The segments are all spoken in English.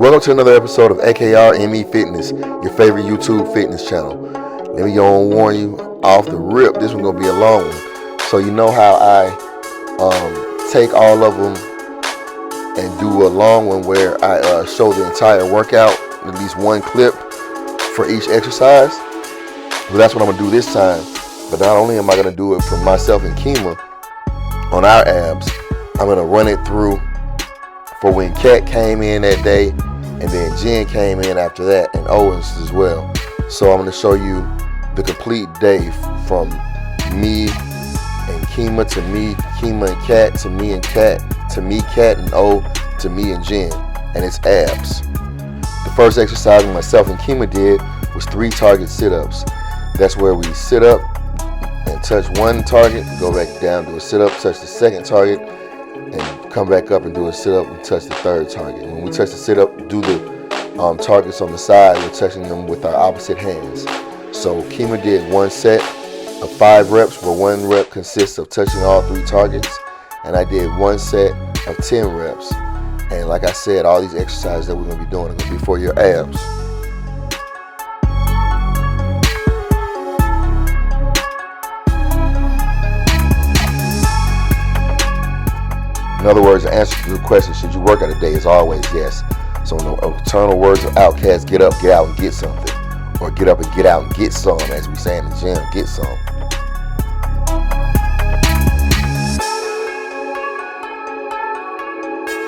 Welcome to another episode of AKRME Fitness, your favorite YouTube fitness channel. Let me go and warn you off the rip, this one's gonna be a long one. So you know how I take all of them and do a long one where I show the entire workout, at least one clip for each exercise. Well, that's what I'm gonna do this time. But not only am I gonna do it for myself and Kema on our abs, I'm gonna run it through for when Kat came in that day, and then Jenn came in after that, and Owens as well. So I'm going to show you the complete day from me and Kema to me, Kema and Kat to me and Kat to me, Kat and O to me and Jenn, and it's abs. The first exercise myself and Kema did was 3 target sit-ups. That's where we sit up and touch one target, go back down, do a sit-up, touch the second target, and come back up and do a sit-up and touch the third target. When we touch the sit-up, do the targets on the side, we're touching them with our opposite hands. So Kema did one set of 5 reps, where 1 rep consists of touching all 3 targets, and I did one set of 10 reps. And like I said, all these exercises that we're going to be doing are going to be for your abs. In other words, the answer to the question, should you work out a day, is always yes. So in the eternal words of Outkast, get up, get out, and get something. Or get up and get out and get some, as we say in the gym, get some.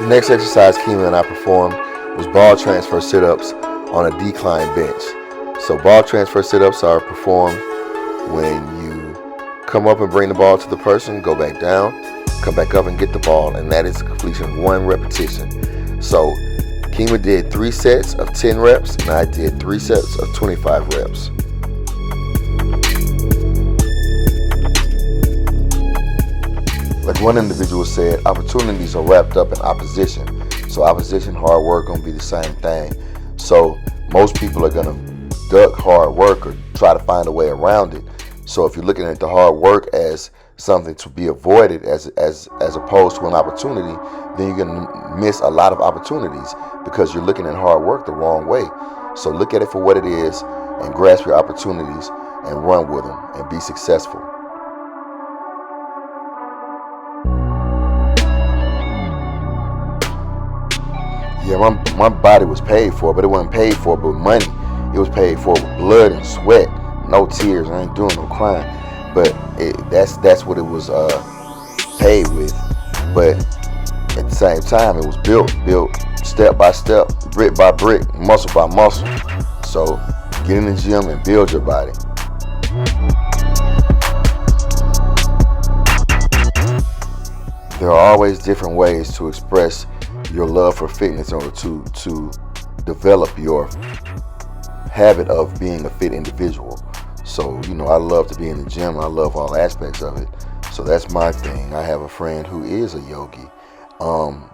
The next exercise Kema and I performed was ball transfer sit-ups on a decline bench. So ball transfer sit-ups are performed when you come up and bring the ball to the person, go back down, come back up and get the ball, and that is the completion of 1 repetition. So Kema did 3 sets of 10 reps, and I did 3 sets of 25 reps. Like one individual said, opportunities are wrapped up in opposition. So opposition, hard work gonna be the same thing. So most people are gonna duck hard work or try to find a way around it. So if you're looking at the hard work as something to be avoided as opposed to an opportunity, then you're going to miss a lot of opportunities because you're looking at hard work the wrong way. So look at it for what it is and grasp your opportunities and run with them and be successful. Yeah, my body was paid for, but it wasn't paid for with money. It was paid for with blood and sweat. No tears. I ain't doing no crying. But that's what it was paid with. But at the same time, it was built step by step, brick by brick, muscle by muscle. So get in the gym and build your body. There are always different ways to express your love for fitness or to develop your habit of being a fit individual. So, you know, I love to be in the gym. I love all aspects of it. So that's my thing. I have a friend who is a yogi.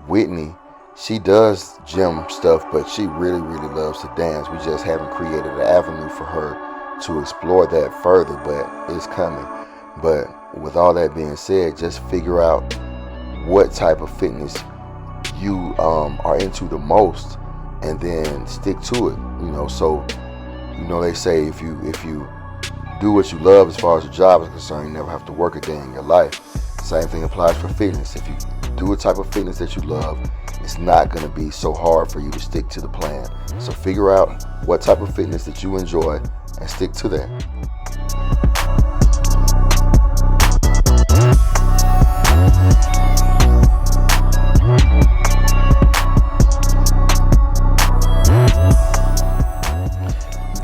Whitney, she does gym stuff, but she really, really loves to dance. We just haven't created an avenue for her to explore that further, but it's coming. But with all that being said, just figure out what type of fitness you are into the most, and then stick to it. You know, so you know they say if you do what you love as far as your job is concerned, you never have to work a day in your life. Same thing applies for fitness. If you do a type of fitness that you love, it's not going to be so hard for you to stick to the plan. So figure out what type of fitness that you enjoy and stick to that.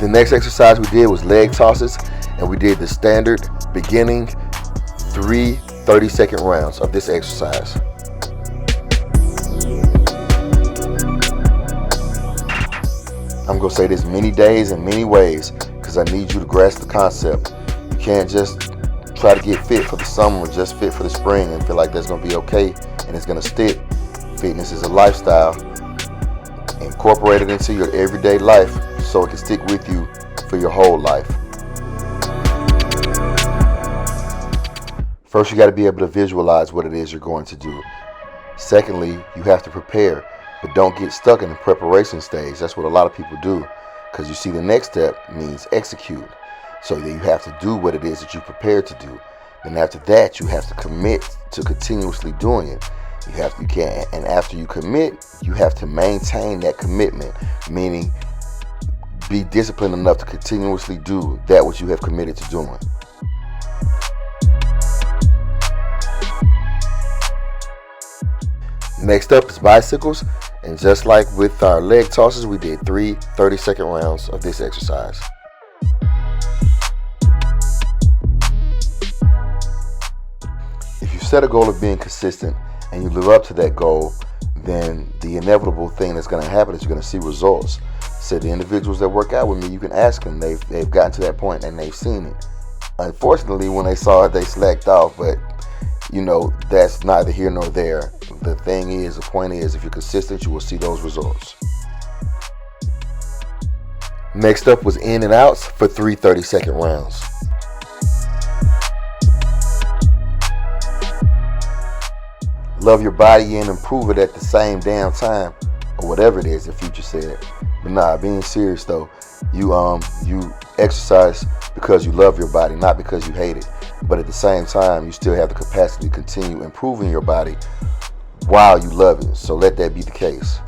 The next exercise we did was leg tosses, and we did the standard beginning 3 30-second rounds of this exercise. I'm going to say this many days and many ways because I need you to grasp the concept. You can't just try to get fit for the summer or just fit for the spring and feel like that's going to be okay and it's going to stick. Fitness is a lifestyle. Incorporate it into your everyday life so it can stick with you for your whole life. First, you got to be able to visualize what it is you're going to do. Secondly, you have to prepare. But don't get stuck in the preparation stage. That's what a lot of people do, because you see the next step means execute. So then you have to do what it is that you prepared to do. And after that, you have to commit to continuously doing it. And after you commit, you have to maintain that commitment, meaning be disciplined enough to continuously do that which you have committed to doing. Next up is bicycles, and just like with our leg tosses, we did 3 30-second rounds of this exercise. If you set a goal of being consistent and you live up to that goal, then the inevitable thing that's going to happen is you're going to see results. So the individuals that work out with me, you can ask them, they've gotten to that point and they've seen it. Unfortunately, when they saw it, they slacked off, but that's neither here nor there. The point is, if you're consistent, you will see those results. Next up was in and outs for 3 30-second rounds. Love your body and improve it at the same damn time, or whatever it is the future said. But being serious though, you exercise because you love your body, not because you hate it. But at the same time, you still have the capacity to continue improving your body while you love it. So let that be the case.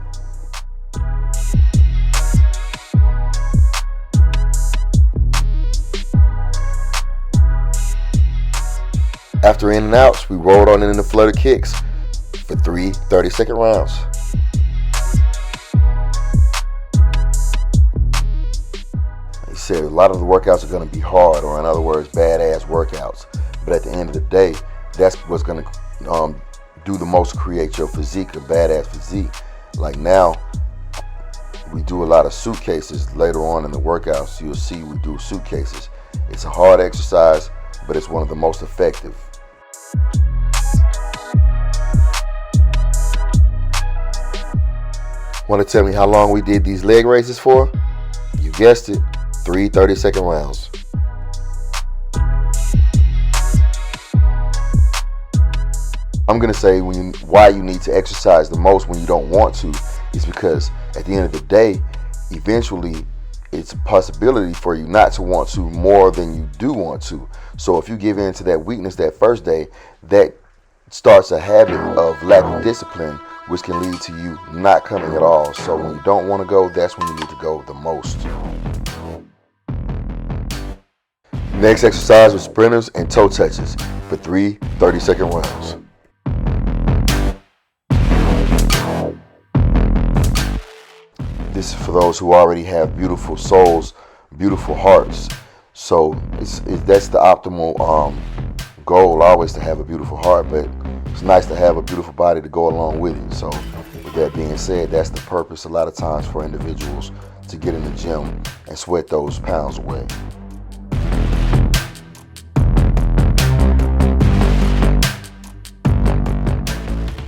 After in and outs, we rolled on into flutter kicks for 3 30-second rounds. He said a lot of the workouts are going to be hard, or in other words, badass workouts. But at the end of the day, that's what's going to do the most to create your physique, a badass physique. Like now, we do a lot of suitcases. Later on in the workouts, you'll see we do suitcases. It's a hard exercise, but it's one of the most effective. Want to tell me how long we did these leg raises for? You guessed it, 3 30-second rounds. I'm going to say why you need to exercise the most when you don't want to is because at the end of the day, eventually it's a possibility for you not to want to more than you do want to. So if you give in to that weakness that first day, that starts a habit of lack of discipline, which can lead to you not coming at all. So when you don't want to go, that's when you need to go the most. Next exercise was sprinters and toe touches for 3 30-second rounds. This is for those who already have beautiful souls, beautiful hearts. So that's the optimal goal, always to have a beautiful heart, but it's nice to have a beautiful body to go along with it. So with that being said, that's the purpose a lot of times for individuals to get in the gym and sweat those pounds away.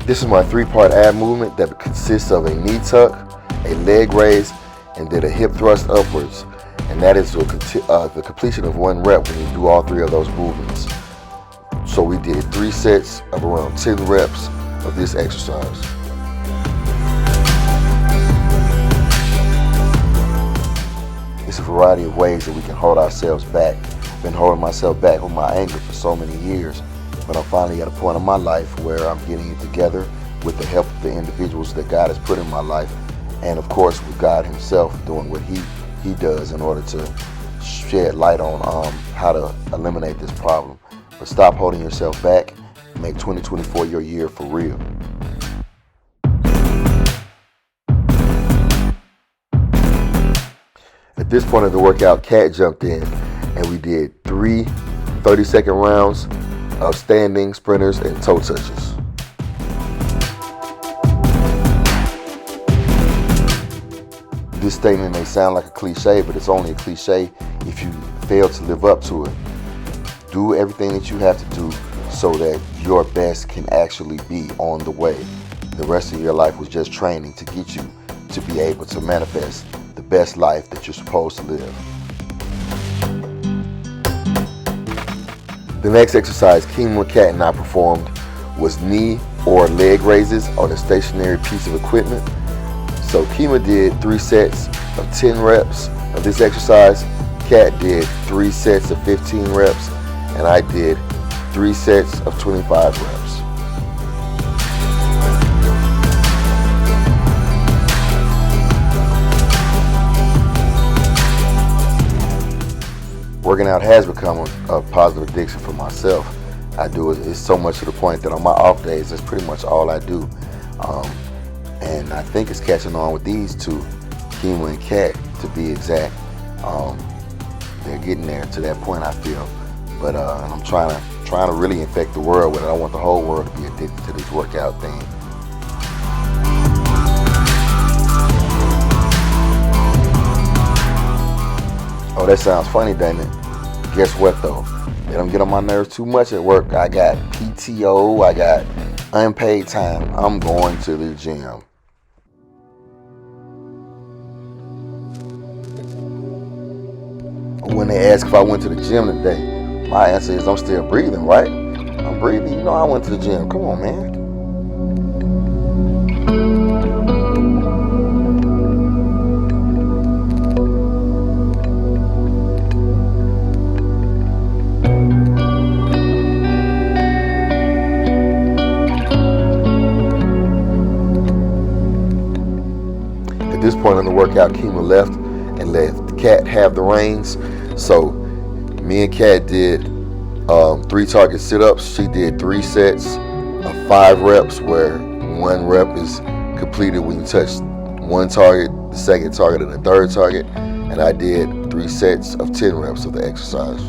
This is my 3-part ab movement that consists of a knee tuck, a leg raise, and then a hip thrust upwards. And that is the completion of 1 rep when you do all 3 of those movements. So we did 3 sets of around 10 reps of this exercise. It's a variety of ways that we can hold ourselves back. I've been holding myself back with my anger for so many years, but I'm finally at a point in my life where I'm getting it together with the help of the individuals that God has put in my life, and of course with God himself doing what he does in order to shed light on how to eliminate this problem. But stop holding yourself back. Make 2024 your year for real. At this point of the workout, Kat jumped in and we did 3 30-second rounds of standing, sprinters, and toe touches. This statement may sound like a cliche, but it's only a cliche if you fail to live up to it. Do everything that you have to do so that your best can actually be on the way. The rest of your life was just training to get you to be able to manifest the best life that you're supposed to live. The next exercise Kema, Kat, and I performed was knee or leg raises on a stationary piece of equipment. So Kema did 3 sets of 10 reps of this exercise. Kat did 3 sets of 15 reps, and I did 3 sets of 25 reps. Working out has become a positive addiction for myself. I do it, it's so much to the point that on my off days, that's pretty much all I do. And I think it's catching on with these two, Kema and Kat, to be exact. They're getting there to that point, I feel. But and I'm trying to really infect the world with it. I want the whole world to be addicted to this workout thing. Oh, that sounds funny, doesn't it? Guess what though? They don't get on my nerves too much at work. I got PTO, I got unpaid time. I'm going to the gym. When they ask if I went to the gym today, my answer is I'm still breathing, right? I'm breathing. You know I went to the gym. Come on, man. At this point in the workout, Kema left and let Kat have the reins. So me and Kat did 3 target sit-ups. She did 3 sets of 5 reps, where 1 rep is completed when you touch 1 target, the 2nd target, and the 3rd target. And I did 3 sets of 10 reps of the exercise.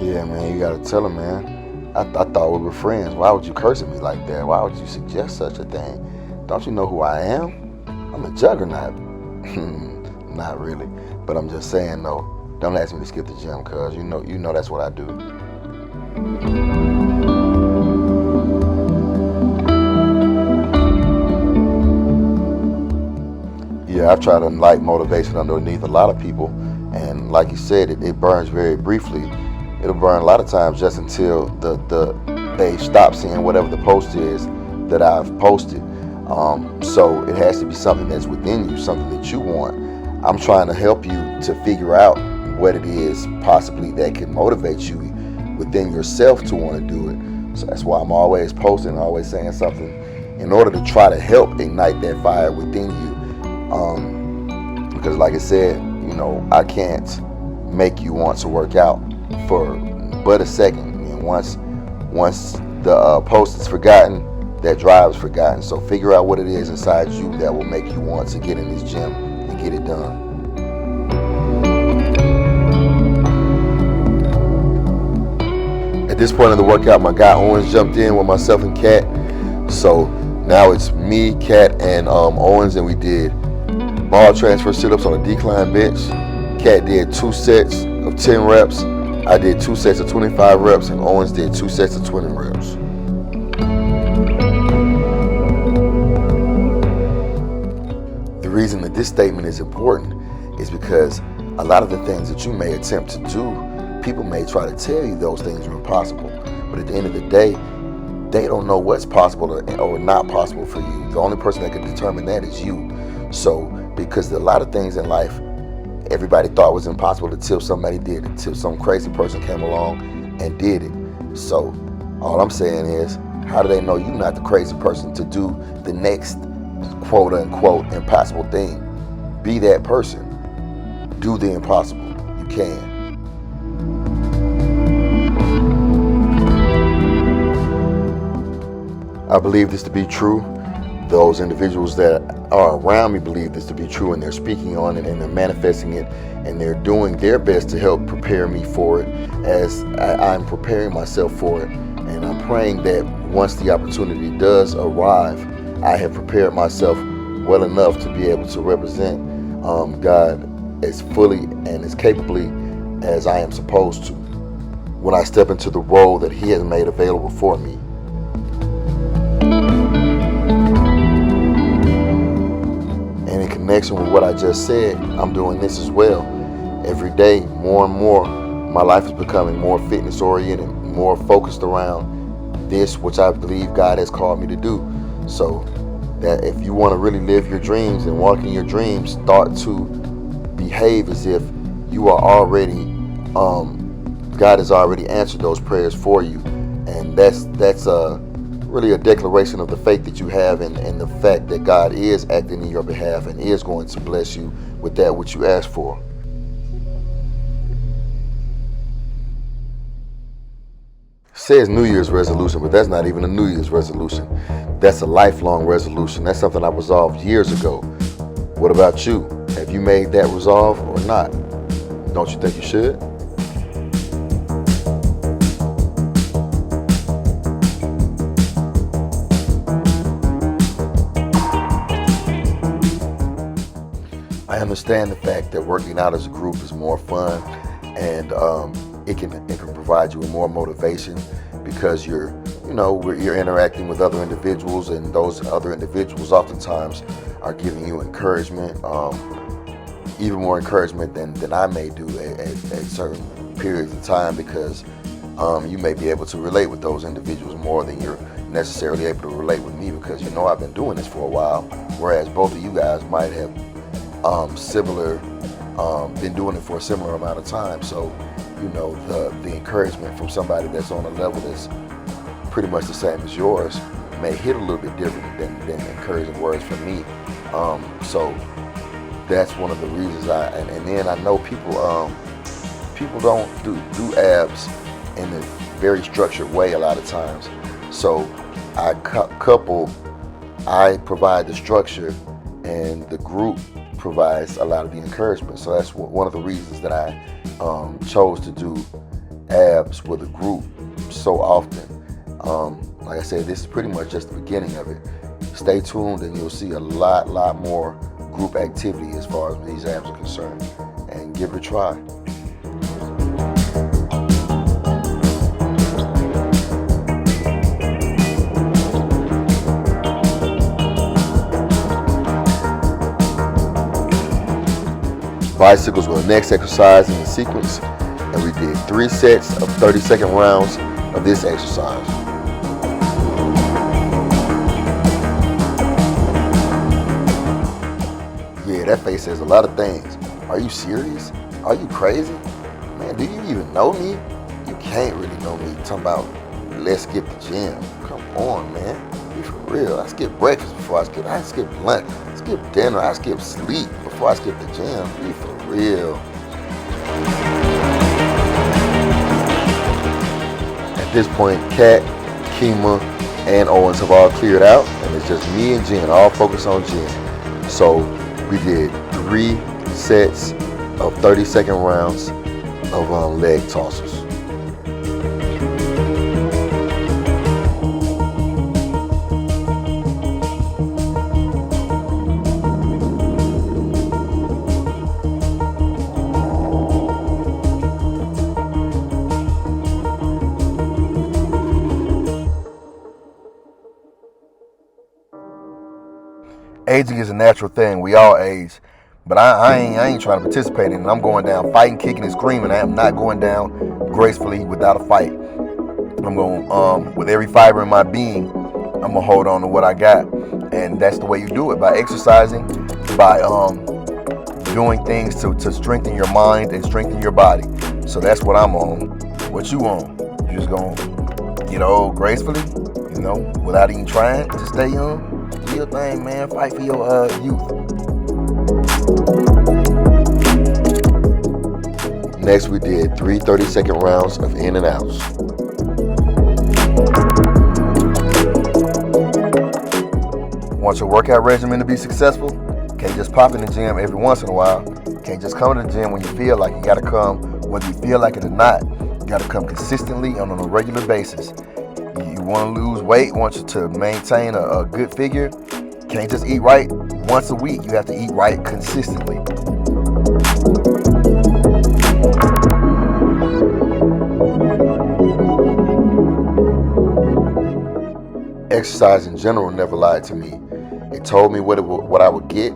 Yeah, man, you gotta tell her, man. I thought we were friends. Why would you curse at me like that? Why would you suggest such a thing? Don't you know who I am? I'm a juggernaut. Not really, but I'm just saying though. Don't ask me to skip the gym, cause you know that's what I do. Yeah, I've tried to light motivation underneath a lot of people, and like you said, it burns very briefly. It'll burn a lot of times just until they stop seeing whatever the post is that I've posted. So it has to be something that's within you, something that you want. I'm trying to help you to figure out what it is possibly that can motivate you within yourself to want to do it. So that's why I'm always posting, always saying something in order to try to help ignite that fire within you. Because like I said, I can't make you want to work out for but a second. And once the post is forgotten, that drive is forgotten. So figure out what it is inside you that will make you want to get in this gym and get it done. At this point in the workout, my guy Owens jumped in with myself and Kat. So now it's me, Kat, and Owens, and we did ball transfer sit-ups on a decline bench. Kat did 2 sets of 10 reps. I did 2 sets of 25 reps, and Owens did 2 sets of 20 reps. The reason that this statement is important is because a lot of the things that you may attempt to do, people may try to tell you those things are impossible. But at the end of the day, they don't know what's possible or not possible for you. The only person that can determine that is you. So, because a lot of things in life, everybody thought was impossible until somebody did it, until some crazy person came along and did it. So all I'm saying is, how do they know you're not the crazy person to do the next quote unquote impossible thing? Be that person. Do the impossible. You can. I believe this to be true. Those individuals that are around me believe this to be true, and they're speaking on it and they're manifesting it, and they're doing their best to help prepare me for it as I'm preparing myself for it. And I'm praying that once the opportunity does arrive, I have prepared myself well enough to be able to represent God as fully and as capably as I am supposed to when I step into the role that He has made available for me. And in connection with what I just said, I'm doing this as well. Every day, more and more, my life is becoming more fitness oriented, more focused around this which I believe God has called me to do. So that if you want to really live your dreams and walk in your dreams, start to behave as if you are already, God has already answered those prayers for you. And that's really a declaration of the faith that you have, and the fact that God is acting in your behalf and is going to bless you with that which you ask for. It says New Year's resolution, but that's not even a New Year's resolution. That's a lifelong resolution. That's something I resolved years ago. What about you? Have you made that resolve or not? Don't you think you should? I understand the fact that working out as a group is more fun, and it can provide you with more motivation, because you're interacting with other individuals, and those other individuals oftentimes are giving you encouragement, even more encouragement than I may do at certain periods of time, because you may be able to relate with those individuals more than you're necessarily able to relate with me, because I've been doing this for a while, whereas both of you guys might have been doing it for a similar amount of time. So the encouragement from somebody that's on a level that's pretty much the same as yours may hit a little bit different than encouraging words from me. So that's one of the reasons and then I know people don't do abs in a very structured way a lot of times. So I provide the structure, and the group provides a lot of the encouragement. So that's one of the reasons that I chose to do abs with a group so often. Like I said, this is pretty much just the beginning of it. Stay tuned, and you'll see a lot more group activity as far as these abs are concerned, and give it a try. Bicycles were the next exercise in the sequence, and we did 3 sets of 30-second rounds of this exercise. Yeah, that face says a lot of things. Are you serious? Are you crazy? Man, do you even know me? You can't really know me. Talking about, let's skip the gym. Come on, man. Be for real. I skip breakfast before I skip lunch. I skip dinner. I skip sleep before I skip the gym. Be for real. At this point, Kat, Kema, and Owens have all cleared out, and it's just me and Jenn, all focused on Jenn. So we did 3 sets of 30-second rounds of leg tossers. Aging is a natural thing. We all age. But I ain't trying to participate in it. I'm going down fighting, kicking, and screaming. I am not going down gracefully without a fight. I'm going, with every fiber in my being, I'm going to hold on to what I got. And that's the way you do it, by exercising, by doing things to strengthen your mind and strengthen your body. So that's what I'm on. What you on? You just going to get old gracefully, without even trying to stay young? Do your thing, man. Fight for your youth. Next, we did 3 30-second rounds of in and outs. Want your workout regimen to be successful? Can't just pop in the gym every once in a while. Can't just come to the gym when you feel like. You got to come whether you feel like it or not. You got to come consistently and on a regular basis. You want to lose weight, want you to maintain a good figure. Can't just eat right once a week. You have to eat right consistently. Exercise in general never lied to me. It told me what I would get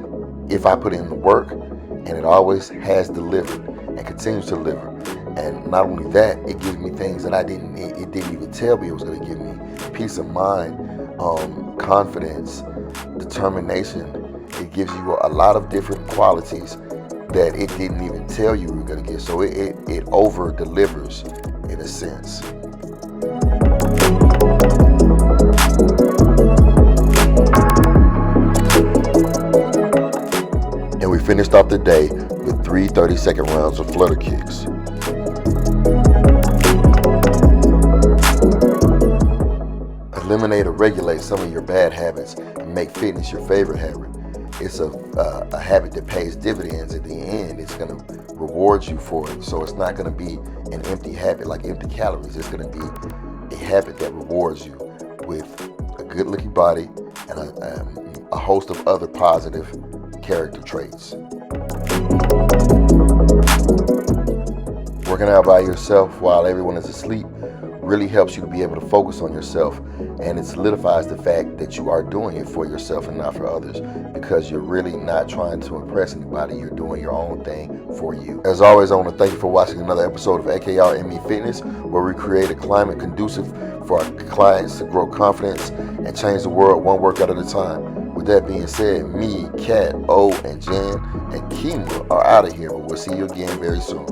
if I put in the work, and it always has delivered and continues to deliver. And not only that, it gives me things that it didn't even tell me it was going to give me. Peace of mind, confidence, determination. It gives you a lot of different qualities that it didn't even tell you were going to get. So it over delivers in a sense. And we finished off the day with 3 30-second rounds of flutter kicks. Eliminate or regulate some of your bad habits and make fitness your favorite habit. It's a habit that pays dividends at the end. It's going to reward you for it. So it's not going to be an empty habit like empty calories. It's going to be a habit that rewards you with a good-looking body and a host of other positive character traits. Working out by yourself while everyone is asleep really helps you to be able to focus on yourself, and it solidifies the fact that you are doing it for yourself and not for others, because you're really not trying to impress anybody. You're doing your own thing for you. As always, I want to thank you for watching another episode of AKR ME Fitness, where we create a climate conducive for our clients to grow confidence and change the world one workout at a time. With that being said, me, Kat, O, and Jenn, and Kema are out of here, but we'll see you again very soon.